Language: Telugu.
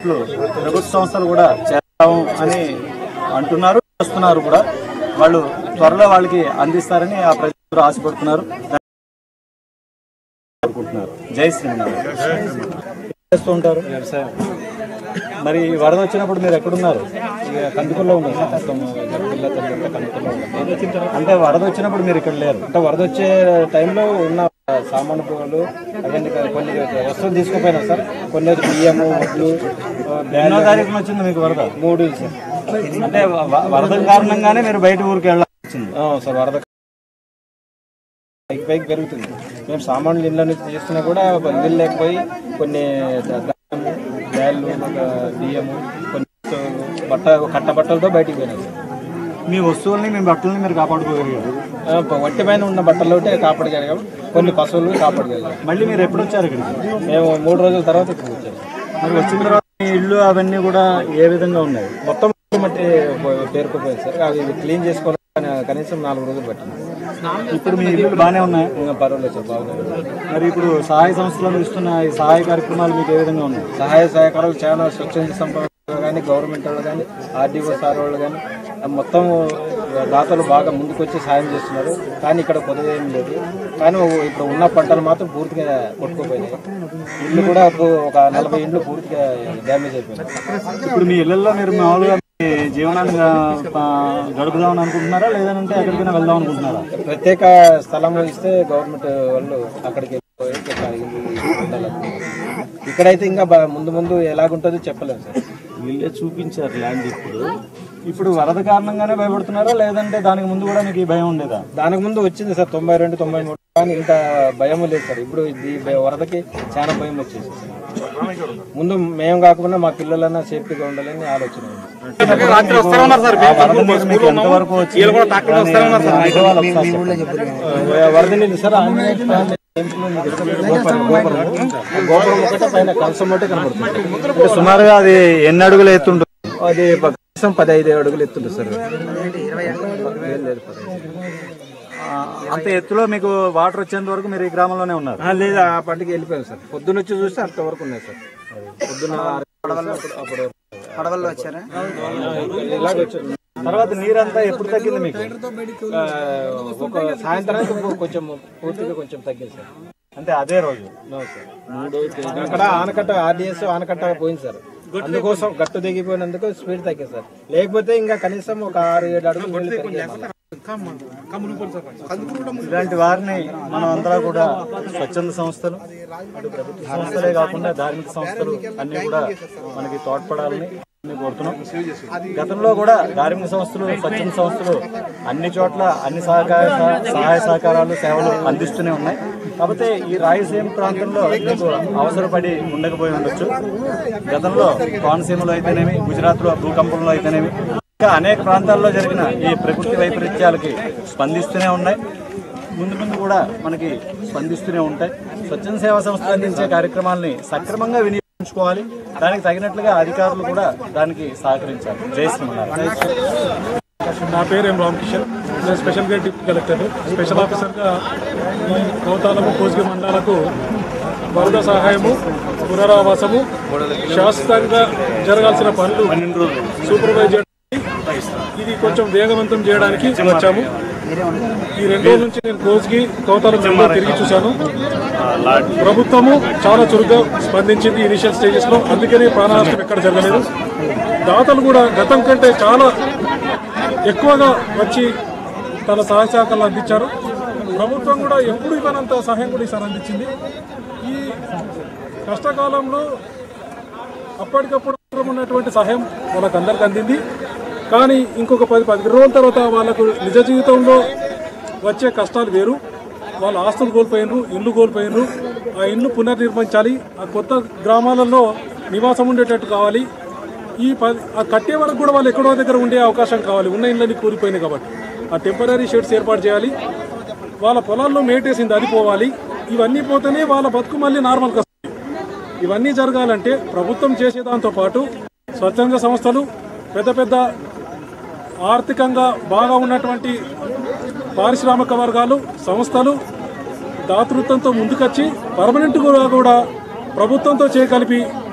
ప్రభుత్వ సంస్థలు కూడా చేస్తాము అని అంటున్నారు, చేస్తున్నారు కూడా. వాళ్ళు త్వరలో వాళ్ళకి అందిస్తారని ఆ ప్రజలు ఆశపడుతున్నారు. జై శ్రీనివాస్. చేస్తూ ఉంటారు వ్యవసాయం. మరి వరద వచ్చినప్పుడు మీరు ఎక్కడున్నారు? కందుకూరులో ఉన్నారు. అంటే వరద వచ్చినప్పుడు మీరు ఇక్కడ లేరు. అంటే వరద వచ్చే టైంలో ఉన్న సామాను పువ్వులు అవన్నీ కొన్ని వస్తువులు తీసుకుపోయినా సార్. కొన్ని బియ్యము, వడ్లు. ఎన్నో తారీఖున వచ్చింది మీకు వరద? 3 సార్. అంటే వరద కారణంగానే మీరు బయట ఊరికి వెళ్ళాల్సింది సార్. వరద పైకి పెరుగుతుంది. మేము సామాన్లు ఇళ్ళ నుంచి చేస్తున్నా కూడా నీళ్ళు లేకపోయి కొన్ని బ్యాళ్ళు, బియ్యము, కొన్ని కట్టబట్టలతో బయటికి పోయినాయి సార్. మీ వస్తువుల్ని, మీ బట్టలని మీరు కాపాడుకోగలిగారు? వట్టి పైన ఉన్న బట్టలు కాపాడగలిగాం, కొన్ని పశువులు కాపాడగలిగాం. మళ్ళీ మీరు ఎప్పుడు వచ్చారు ఇక్కడ? మేము 3 రోజుల తర్వాత ఇక్కడ వచ్చాము. మరి వచ్చిన తర్వాత మీ ఇల్లు అవన్నీ కూడా ఏ విధంగా ఉన్నాయి? మొత్తం మట్టి పేరుకుపోయింది సార్. అవి క్లీన్ చేసుకోవాలి, కనీసం 4 రోజులు పట్టింది. ఇప్పుడు మీ ఇల్లు బాగానే ఉన్నాయి? పర్వాలేదు సార్, బాగున్నాయి. మరి ఇప్పుడు సహాయ సంస్థలు ఇస్తున్న ఈ సహాయ కార్యక్రమాలు మీకు ఏ విధంగా ఉన్నాయి? సహాయ సహకారాలు చాలా స్వచ్ఛంద సంస్థలు కానీ, గవర్నమెంట్ వాళ్ళు కానీ, ఆర్డీఓ సార్ వాళ్ళు కానీ మొత్తం దాతలు బాగా ముందుకొచ్చి సాయం చేస్తున్నారు. కానీ ఇక్కడ కొద్దిగా ఏం లేదు. కానీ ఇప్పుడు ఉన్న పంటలు మాత్రం పూర్తిగా కొట్టుకుపోయినాయి. ఇల్లు కూడా ఒక 40 ఇండ్లు పూర్తిగా డ్యామేజ్ అయిపోయినాయి. ఇప్పుడు మీ ఇళ్లలో మీరు మామూలుగా జీవనాన్ని గడుపుదామని అనుకుంటున్నారా, లేదంటే ఎక్కడికైనా వెళ్దాం అనుకుంటున్నారా? ప్రత్యేక స్థలం ఇస్తే గవర్నమెంట్ వాళ్ళు అక్కడికి వెళ్ళిపోయి ఇక్కడైతే ఇంకా ముందు ఎలాగుంటుందో చెప్పలేము సార్. వీళ్ళే చూపించారు ల్యాండ్. ఇప్పుడు వరద కారణంగానే భయపడుతున్నారా, లేదంటే దానికి ముందు కూడా మీకు ఈ భయం ఉండేదా? దానికి ముందు వచ్చింది సార్ 92, 93, కానీ ఇంత భయం లేదు సార్. ఇప్పుడు ఈ వరదకి చాలా భయం వచ్చేసి ముందు మేము కాకుండా మా పిల్లలన్నా సేఫ్టీగా ఉండాలని ఆలోచన. వరద నీళ్ళు సార్ గోపురం ఒకటే పైన కలసం ఒకటే కనబడుతుంది. సుమారుగా అది ఎన్ని అడుగులు ఎత్తుంటుంది? అది కనీసం 15 అడుగులు ఎత్తుంటుంది సార్. అంత ఎత్తులో మీకు వాటర్ వచ్చేంత వరకు మీరు ఈ గ్రామంలోనే ఉన్నారు? లేదు, ఆ పంటకి వెళ్ళిపోయారు సార్. పొద్దున్న వచ్చి చూస్తే అంతవరకు ఉన్నాయి సార్. పొద్దున్న పడవల్లో వచ్చారా? ఇలాగ వచ్చారు. తర్వాత నీరంతా ఎప్పుడు తగ్గింది మీకు? ఒక సాయంత్రానికి కొంచెం పూర్తిగా కొంచెం తగ్గింది సార్. అంటే అదే రోజు అక్కడ ఆనకట్ట ఆర్డీఎస్ ఆనకట్ట పోయింది సార్. అందుకోసం గట్టు దిగిపోయినందుకు స్పీడ్ తగ్గింది సార్. లేకపోతే ఇంకా కనీసం ఒక 6-7 అడుగులు. ఇలాంటి వారిని మనం అంతా కూడా స్వచ్ఛంద సంస్థలు, అటు ప్రభుత్వ సంస్థలే కాకుండా ధార్మిక సంస్థలు అన్ని కూడా మనకి తోడ్పడాలని కోరుతున్నాం. గతంలో కూడా ధార్మిక సంస్థలు, స్వచ్ఛంద సంస్థలు అన్ని చోట్ల అన్ని సహాయ సహకారాలు, సేవలు అందిస్తూనే ఉన్నాయి. కాకపోతే ఈ రాయలసీమ ప్రాంతంలో మీకు అవసరపడి ఉండకపోయి ఉండొచ్చు. గతంలో కోనసీమలో అయితేనేమి, గుజరాత్లో భూకంపంలో అయితేనేమి, ఇంకా అనేక ప్రాంతాల్లో జరిగిన ఈ ప్రకృతి వైపరీత్యాలకి స్పందిస్తూనే ఉన్నాయి. ముందు కూడా మనకి స్పందిస్తూనే ఉంటాయి. స్వచ్ఛంద సేవా సంస్థలు అందించే కార్యక్రమాలని సక్రమంగా వినియోగించుకోవాలి. దానికి తగినట్లుగా అధికారులు కూడా దానికి సహకరించాలి. జై శ్రీనివాస్. నా పేరు ఎం రామకిషన్. నేను స్పెషల్ డిప్యూటీ కలెక్టర్, స్పెషల్ ఆఫీసర్గా ఈ కోతాలము, కోసిగి మండలాలకు వరద సహాయము, పునరావాసము, శాశ్వతంగా జరగాల్సిన పనులు సూపర్వైజ్ చేయడానికి, ఇది కొంచెం వేగవంతం చేయడానికి వచ్చాము. ఈ 2 రోజుల నుంచి నేను కోసిగి, కోతాలం తిరిగి చూశాను. ప్రభుత్వము చాలా చురుగ్గా స్పందించింది ఇనిషియల్ స్టేజెస్లో. అందుకనే ప్రాణ నష్టం ఎక్కడ జరగలేదు. దాతలు కూడా గతం కంటే చాలా ఎక్కువగా వచ్చి తన సహాయ సహకారాలు అందించారు. ప్రభుత్వం కూడా ఎప్పుడు ఇవ్వనంత సహాయం కూడా ఈసారి అందించింది. ఈ కష్టకాలంలో అప్పటికప్పుడు ఉన్నటువంటి సహాయం వాళ్ళకు అందరికి అందింది. కానీ ఇంకొక 10-15 రోజుల తర్వాత వాళ్ళకు నిజ జీవితంలో వచ్చే కష్టాలు వేరు. వాళ్ళ ఆస్తులు కోల్పోయినరు, ఇల్లు కోల్పోయినరు. ఆ ఇల్లు పునర్నిర్మించాలి. ఆ కొత్త గ్రామాలలో నివాసం ఉండేటట్టు కావాలి. ఆ కట్టే వరకు కూడా వాళ్ళు ఎక్కడో దగ్గర ఉండే అవకాశం కావాలి. ఉన్న ఇళ్ళని కూలిపోయినాయి కాబట్టి ఆ టెంపరీ షెడ్స్ ఏర్పాటు చేయాలి. వాళ్ళ పొలాల్లో మేటేసింది అది పోవాలి. ఇవన్నీ పోతేనే వాళ్ళ బతుకు మళ్ళీ నార్మల్గా వస్తుంది. ఇవన్నీ జరగాలంటే ప్రభుత్వం చేసేదాంతో పాటు స్వచ్ఛంద సంస్థలు, పెద్ద ఆర్థికంగా బాగా ఉన్నటువంటి పారిశ్రామిక వర్గాలు, సంస్థలు దాతృత్వంతో ముందుకొచ్చి పర్మనెంట్గా కూడా ప్రభుత్వంతో చేయగలిపి